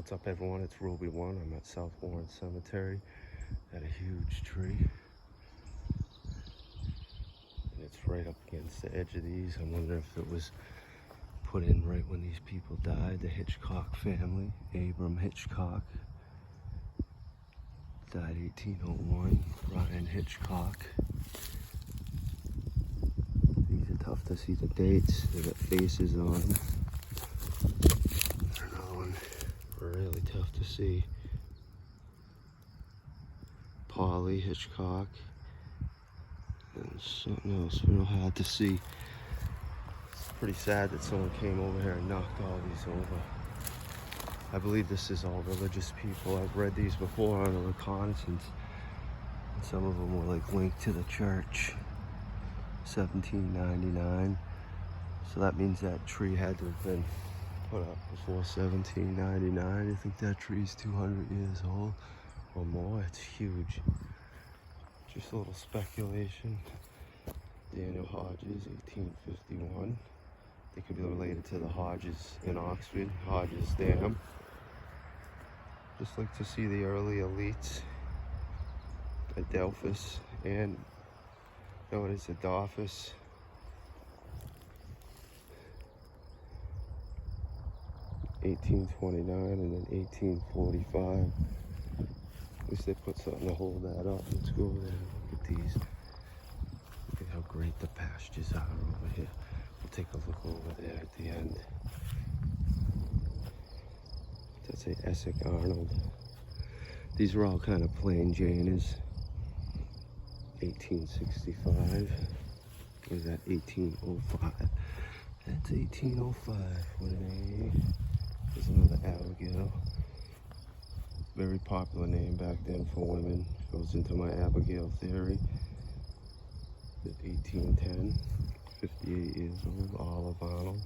What's up, everyone? It's Ruby One. I'm at South Warren Cemetery at a huge tree, and it's right up against the edge of these. I wonder if it was put in right when these people died. The Hitchcock family, Abram Hitchcock, died 1801. Ryan Hitchcock. These are tough to see the dates. They got faces on them. Another one really tough to see. Polly Hitchcock, and something else real hard to see. It's pretty sad that someone came over here and knocked all these over. I believe this is all religious people. I've read these before on a reconnaissance, and some of them were like linked to the church. 1799, so that means that tree had to have been put up before 1799. I think that tree's 200 years old or more. It's huge. Just a little speculation. Daniel Hodges, 1851. They could be related to the Hodges in Oxford, Hodges Dam. Just like to see the early elites at Delphus, and no, it is Adolphus. (1829) and then 1845. At least they put something to hold that up. Let's go over there and look at these. Look at how great the pastures are over here. We'll take a look over there at the end. That's a Essex Arnold. These are all kind of plain Janers. 1865. What is that? 1805. That's 1805. What an A. There's another Abigail. Very popular name back then for women. Goes into my Abigail theory. 1810. 58 years old. Olive Arnold.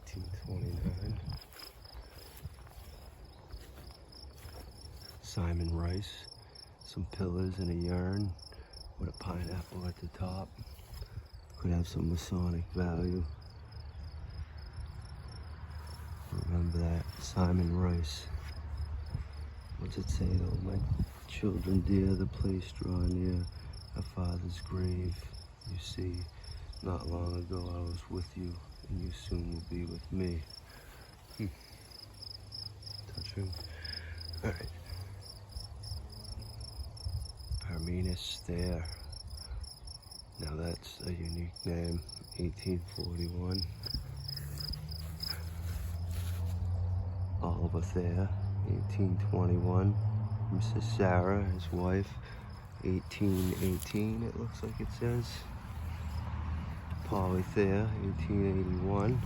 1829. Simon Rice. Some pillars and a urn with a pineapple at the top. Could have some Masonic value. Remember that. Simon Rice. What's it say though? My children dear, the place draw near, our father's grave. You see, not long ago I was with you, and you soon will be with me. Touching. Alright. Parmenas there. Now that's a unique name. 1841. Oliver Thayer, 1821. Mrs. Sarah, his wife, 1818, it looks like it says. Polly Thayer, 1881.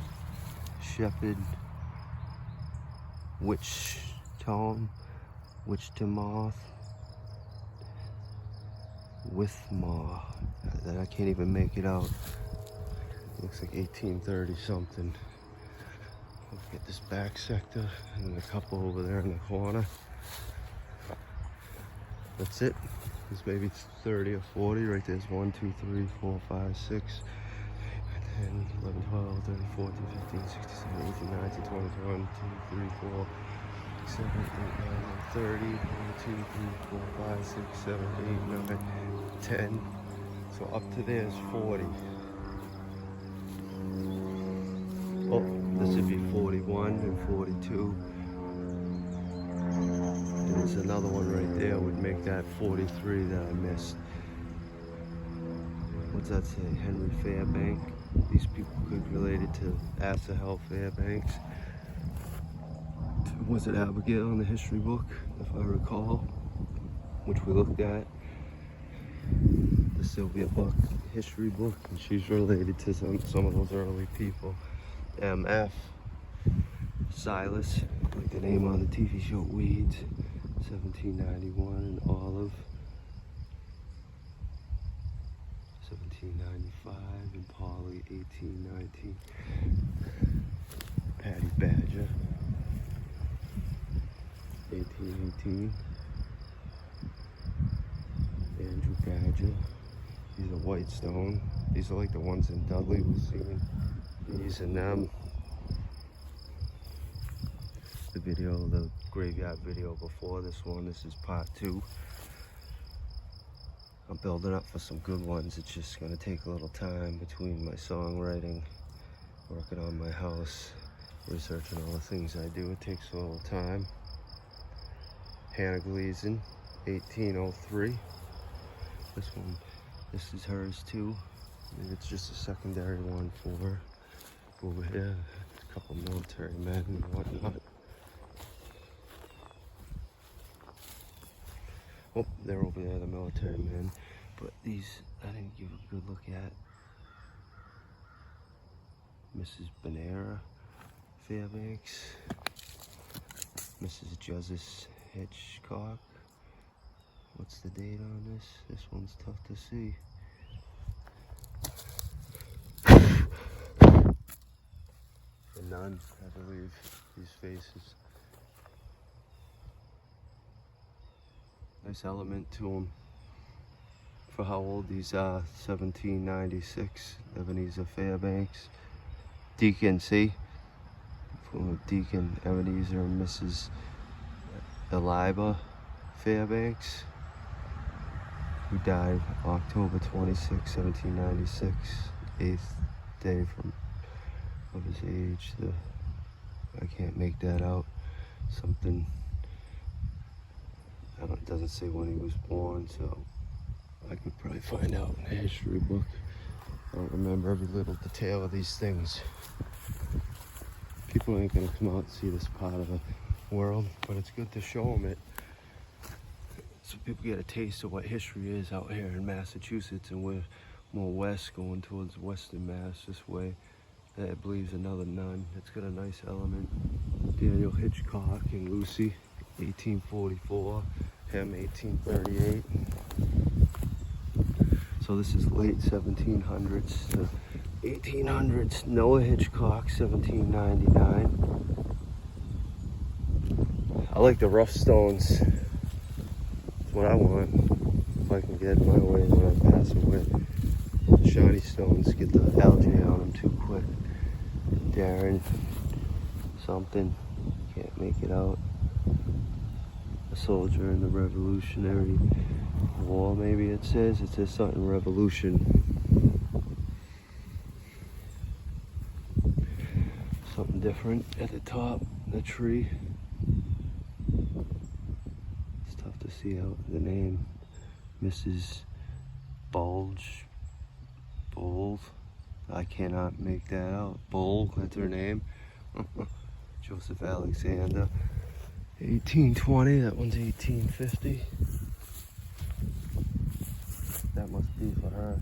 Shepherd, Witch Tom, Witch Timoth, Withmar. That I can't even make it out. Looks like 1830 something. Look at this back sector, and then a couple over there in the corner. That's it. There's maybe 30 or 40. Right there's 1, 2, 3, 4, 5, 6, 10, 11, 12, 13, 14, 15, 16, 17, 18, 19, 20, 21, 2, 3, 4, 7, 8, 9, 30, 1, 2, 3, 4, 5, 6, 7, 8, 9, 10. So up to there is 40. Oh, this would be 41 and 42. And there's another one right there would make that 43 that I missed. What's that say? Henry Fairbank. These people could be related to Asahel Fairbanks. Was it Abigail in the history book, if I recall, which we looked at? The Sylvia Buck history book, and she's related to some of those early people. MF Silas, like the name on the TV show Weeds, 1791, and Olive, 1795, and Polly, 1819. Patty Badger, 1818. Andrew Badger. These are Whitestone. These are like the ones in Dudley was seeing. These and them. The video, the graveyard video before this one. This is part 2. I'm building up for some good ones. It's just gonna take a little time between my songwriting, working on my house, researching all the things I do. It takes a little time. Hannah Gleason, 1803. This is hers too. Maybe it's just a secondary one for her. Over here, a couple military men and whatnot. Oh, they're over there, the military men. But these, I didn't give a good look at. Mrs. Benera Fairbanks. Mrs. Justice Hitchcock. What's the date on this? This one's tough to see. The nun, I believe, these faces. Nice element to them. For how old these are, 1796, Ebenezer Fairbanks. Deacon, see? From Deacon Ebenezer and Mrs. Eliba Fairbanks, who died October 26, 1796, 8th day of his age. I can't make that out. Something, it doesn't say when he was born, so I could probably find out in a history book. I don't remember every little detail of these things. People ain't gonna come out and see this part of the world, but it's good to show them it, so people get a taste of what history is out here in Massachusetts. And we're more west, going towards Western Mass this way. That believes another nun. It's got a nice element. Daniel Hitchcock and Lucy, 1844, him 1838. So this is late 1700s to 1800s. Noah Hitchcock, 1799. I like the rough stones. That's what I want. If I can get my way when I pass away. The shiny stones, get the algae on them too quick. Darren, something, can't make it out. A soldier in the Revolutionary War, maybe it says. It says something revolution. Something different at the top, the tree. It's tough to see out the name. Mrs. Bold. I cannot make that out. Bold, that's her name. Joseph Alexander. 1820, that one's 1850. That must be for her.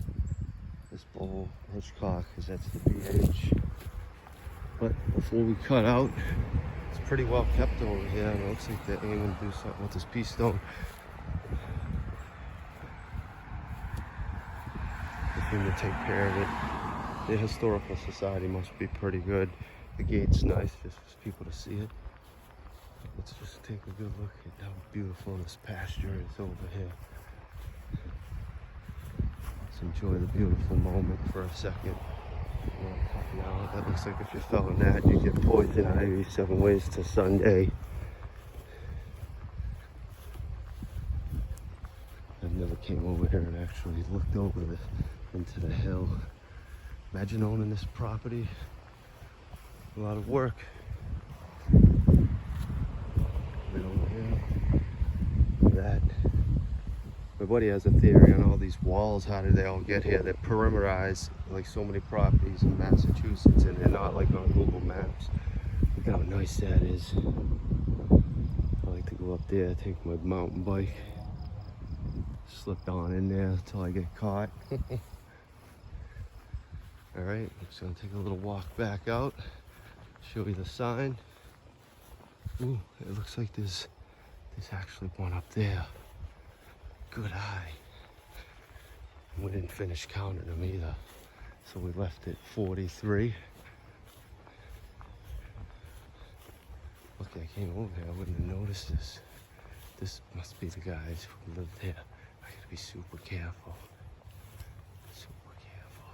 This Bold Hitchcock, because that's the BH. But before we cut out, it's pretty well kept over here. And it looks like they're aiming to do something with this pea stone. They seem to take care of it. The Historical Society must be pretty good. The gate's nice just for people to see it. Let's just take a good look at how beautiful this pasture is over here. Let's enjoy the beautiful moment for a second. Now, that looks like if you fell in that, you get poison ivy 7 ways to Sunday. I never came over here and actually looked over into the hill. Imagine owning this property. A lot of work. Right over here. That. My buddy has a theory on all these walls. How did they all get here? They're perimeterized like so many properties in Massachusetts, and they're not like on Google Maps. Look how nice that is. I like to go up there, take my mountain bike, slip on in there until I get caught. All right, I'm just gonna take a little walk back out, show you the sign. Ooh, it looks like there's actually one up there. Good eye. We didn't finish counting them either, so we left at 43. Look, I came over here, I wouldn't have noticed this. This must be the guys who lived here. I gotta be super careful. Super careful.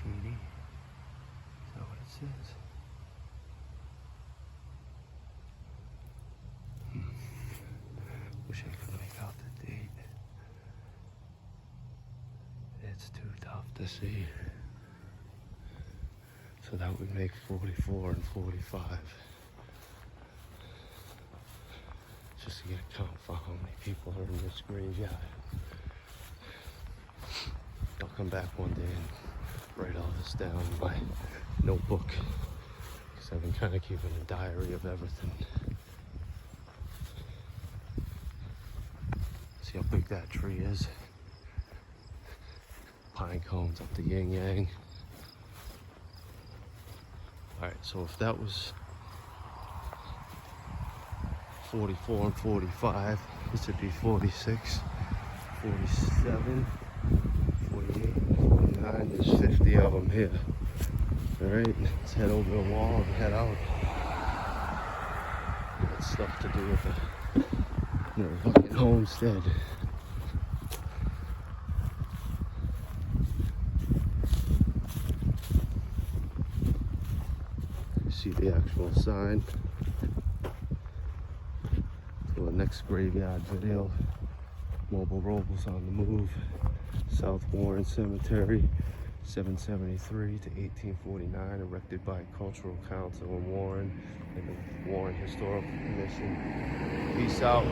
Sweeney. Is that what it says? Wish I could make out the date. It's too tough to see. So that would make 44 and 45. Just to get a count for how many people are in this graveyard. I'll come back one day and write all this down in my notebook. Because I've been kind of keeping a diary of everything. See how big that tree is? Pine cones up the yin yang. Alright, so if that was 44 and 45, this would be 46, 47, 48, 49. There's 50 of them here. Alright, let's head over the wall and head out. Got stuff to do with the fucking homestead. See the actual sign. For the next graveyard video. Mobile robles on the move. South Warren Cemetery, 773 to 1849, erected by Cultural Council in Warren and the Warren Historical Commission. Peace out.